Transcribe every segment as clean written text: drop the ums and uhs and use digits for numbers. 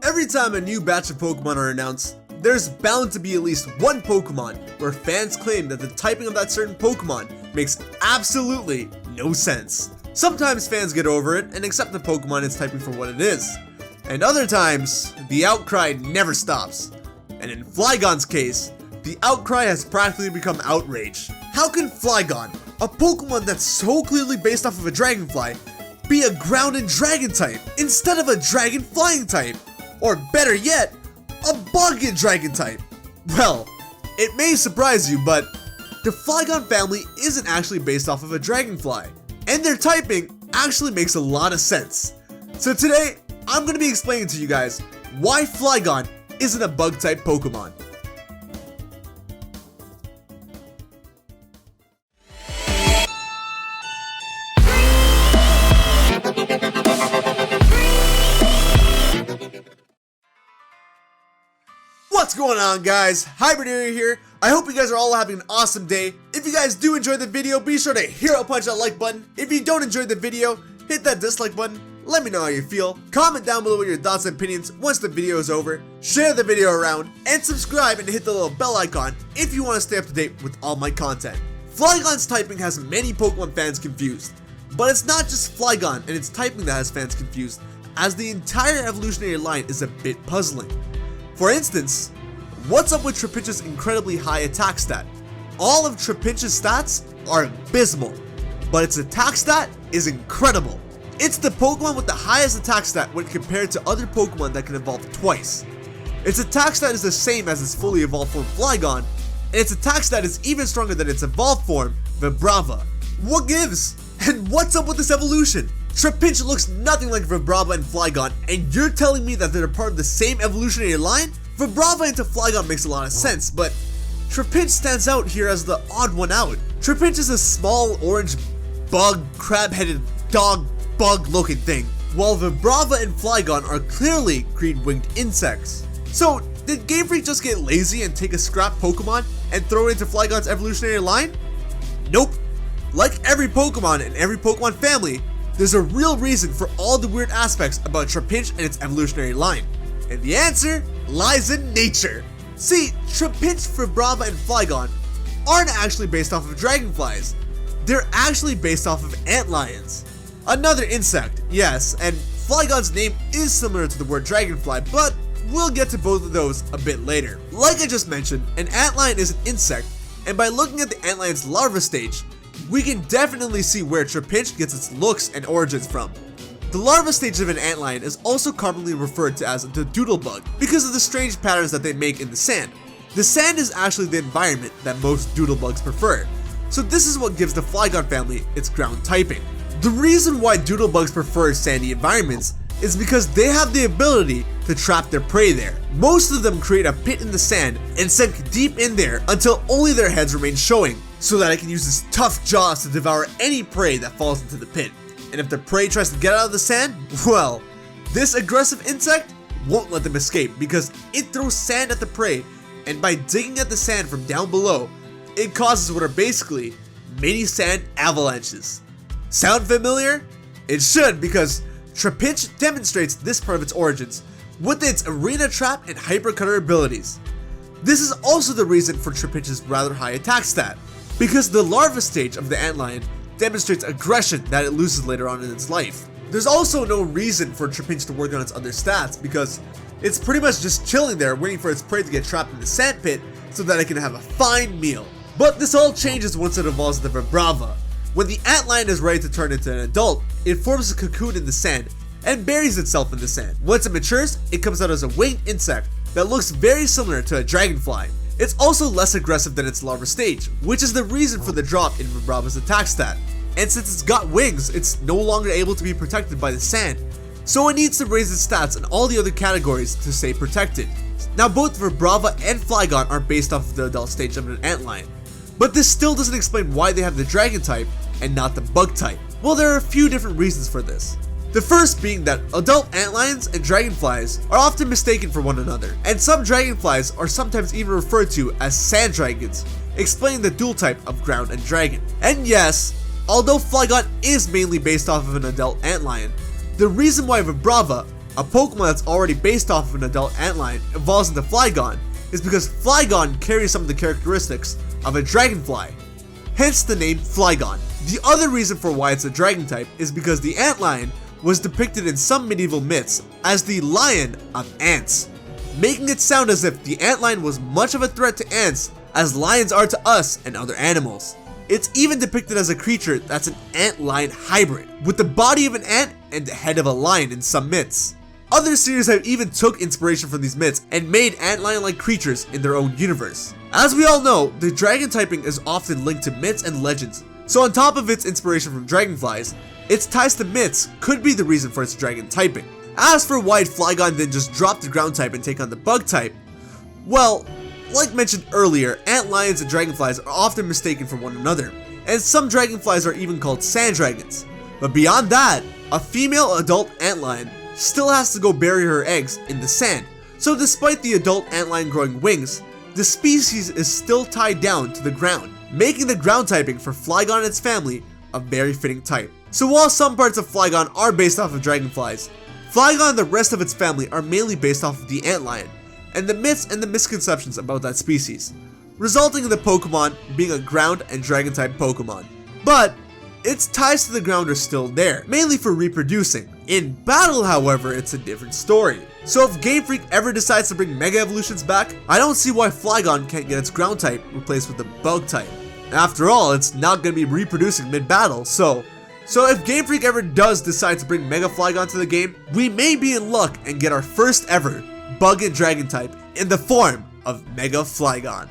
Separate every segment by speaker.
Speaker 1: Every time a new batch of Pokemon are announced, there's bound to be at least one Pokemon where fans claim that the typing of that certain Pokemon makes absolutely no sense. Sometimes fans get over it and accept the Pokemon is typing for what it is, and other times, the outcry never stops. And in Flygon's case, the outcry has practically become outrage. How can Flygon, a Pokemon that's so clearly based off of a Dragonfly, be a ground and dragon type instead of a dragon flying type? Or better yet, a bug and dragon type? Well, it may surprise you, but the Flygon family isn't actually based off of a Dragonfly, and their typing actually makes a lot of sense. So today, I'm going to be explaining to you guys why Flygon isn't a bug type Pokemon. What's going on, guys? HybridHero here. I hope you guys are all having an awesome day. If you guys do enjoy the video, be sure to hero punch that like button. If you don't enjoy the video, hit that dislike button. Let me know how you feel. Comment down below with your thoughts and opinions once the video is over. Share the video around and subscribe and hit the little bell icon if you want to stay up to date with all my content. Flygon's typing has many Pokemon fans confused, but it's not just Flygon and its typing that has fans confused, as the entire evolutionary line is a bit puzzling. For instance, what's up with Trapinch's incredibly high attack stat? All of Trapinch's stats are abysmal, but its attack stat is incredible. It's the Pokemon with the highest attack stat when compared to other Pokemon that can evolve twice. Its attack stat is the same as its fully evolved form Flygon, and its attack stat is even stronger than its evolved form, Vibrava. What gives? And what's up with this evolution? Trapinch looks nothing like Vibrava and Flygon, and you're telling me that they're part of the same evolutionary line? Vibrava into Flygon makes a lot of sense, but Trapinch stands out here as the odd one out. Trapinch is a small orange bug, crab-headed dog bug looking thing, while Vibrava and Flygon are clearly green winged insects. So did Game Freak just get lazy and take a scrap Pokemon and throw it into Flygon's evolutionary line? Nope. Like every Pokemon in every Pokemon family, there's a real reason for all the weird aspects about Trapinch and its evolutionary line. And the answer lies in nature. See, Trapinch, Vibrava, and Flygon aren't actually based off of dragonflies. They're actually based off of antlions. Another insect, yes, and Flygon's name is similar to the word dragonfly, but we'll get to both of those a bit later. Like I just mentioned, an antlion is an insect, and by looking at the antlion's larva stage, we can definitely see where Trapinch gets its looks and origins from. The larva stage of an antlion is also commonly referred to as the doodlebug because of the strange patterns that they make in the sand. The sand is actually the environment that most doodlebugs prefer, so this is what gives the Flygon family its ground typing. The reason why doodlebugs prefer sandy environments is because they have the ability to trap their prey there. Most of them create a pit in the sand and sink deep in there until only their heads remain showing, so that it can use its tough jaws to devour any prey that falls into the pit. And if the prey tries to get out of the sand, well, this aggressive insect won't let them escape because it throws sand at the prey, and by digging at the sand from down below, it causes what are basically mini sand avalanches. Sound familiar? It should, because Trapinch demonstrates this part of its origins with its arena trap and hypercutter abilities. This is also the reason for Trapinch's rather high attack stat, because the larva stage of the antlion demonstrates aggression that it loses later on in its life. There's also no reason for Trapinch to work on its other stats because it's pretty much just chilling there waiting for its prey to get trapped in the sand pit so that it can have a fine meal. But this all changes once it evolves into Vibrava. When the antlion is ready to turn into an adult, it forms a cocoon in the sand and buries itself in the sand. Once it matures, it comes out as a winged insect that looks very similar to a dragonfly. It's also less aggressive than its larva stage, which is the reason for the drop in Vibrava's attack stat. And since it's got wings, it's no longer able to be protected by the sand, so it needs to raise its stats in all the other categories to stay protected. Now both Vibrava and Flygon are based off of the adult stage of an antlion, but this still doesn't explain why they have the dragon type and not the bug type. Well, there are a few different reasons for this. The first being that adult antlions and dragonflies are often mistaken for one another, and some dragonflies are sometimes even referred to as sand dragons, explaining the dual type of ground and dragon. And yes, although Flygon is mainly based off of an adult antlion, the reason why Vibrava, a Pokemon that's already based off of an adult antlion, evolves into Flygon is because Flygon carries some of the characteristics of a dragonfly, hence the name Flygon. The other reason for why it's a dragon type is because the antlion was depicted in some medieval myths as the lion of ants, making it sound as if the antlion was much of a threat to ants as lions are to us and other animals. It's even depicted as a creature that's an ant-lion hybrid, with the body of an ant and the head of a lion in some myths. Other series have even took inspiration from these myths and made ant-lion-like creatures in their own universe. As we all know, the dragon typing is often linked to myths and legends, so on top of its inspiration from dragonflies, its ties to myths could be the reason for its dragon typing. As for why Flygon didn't just drop the ground type and take on the bug type, well, like mentioned earlier, antlions and dragonflies are often mistaken for one another, and some dragonflies are even called sand dragons. But beyond that, a female adult antlion still has to go bury her eggs in the sand, so despite the adult antlion growing wings, the species is still tied down to the ground, making the ground typing for Flygon and its family a very fitting type. So while some parts of Flygon are based off of dragonflies, Flygon and the rest of its family are mainly based off of the antlion, and the myths and the misconceptions about that species, resulting in the Pokemon being a ground and dragon type Pokemon. But its ties to the ground are still there, mainly for reproducing. In battle, however, it's a different story. So if Game Freak ever decides to bring Mega Evolutions back, I don't see why Flygon can't get its ground type replaced with a bug type. After all, it's not going to be reproducing mid-battle, so if Game Freak ever does decide to bring Mega Flygon to the game, we may be in luck and get our first ever bug and dragon type in the form of Mega Flygon.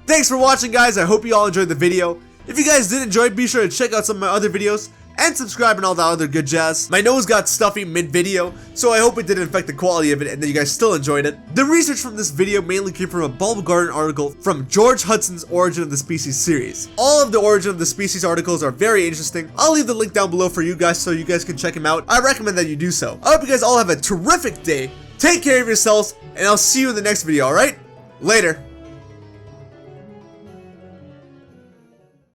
Speaker 1: Thanks for watching, guys. I hope you all enjoyed the video. If you guys did enjoy, be sure to check out some of my other videos and subscribe and all that other good jazz. My nose got stuffy mid-video, so I hope it didn't affect the quality of it and that you guys still enjoyed it. The research from this video mainly came from a Bulb Garden article from George Hudson's Origin of the Species series. All of the Origin of the Species articles are very interesting. I'll leave the link down below for you guys so you guys can check him out. I recommend that you do so. I hope you guys all have a terrific day. Take care of yourselves, and I'll see you in the next video, alright? Later.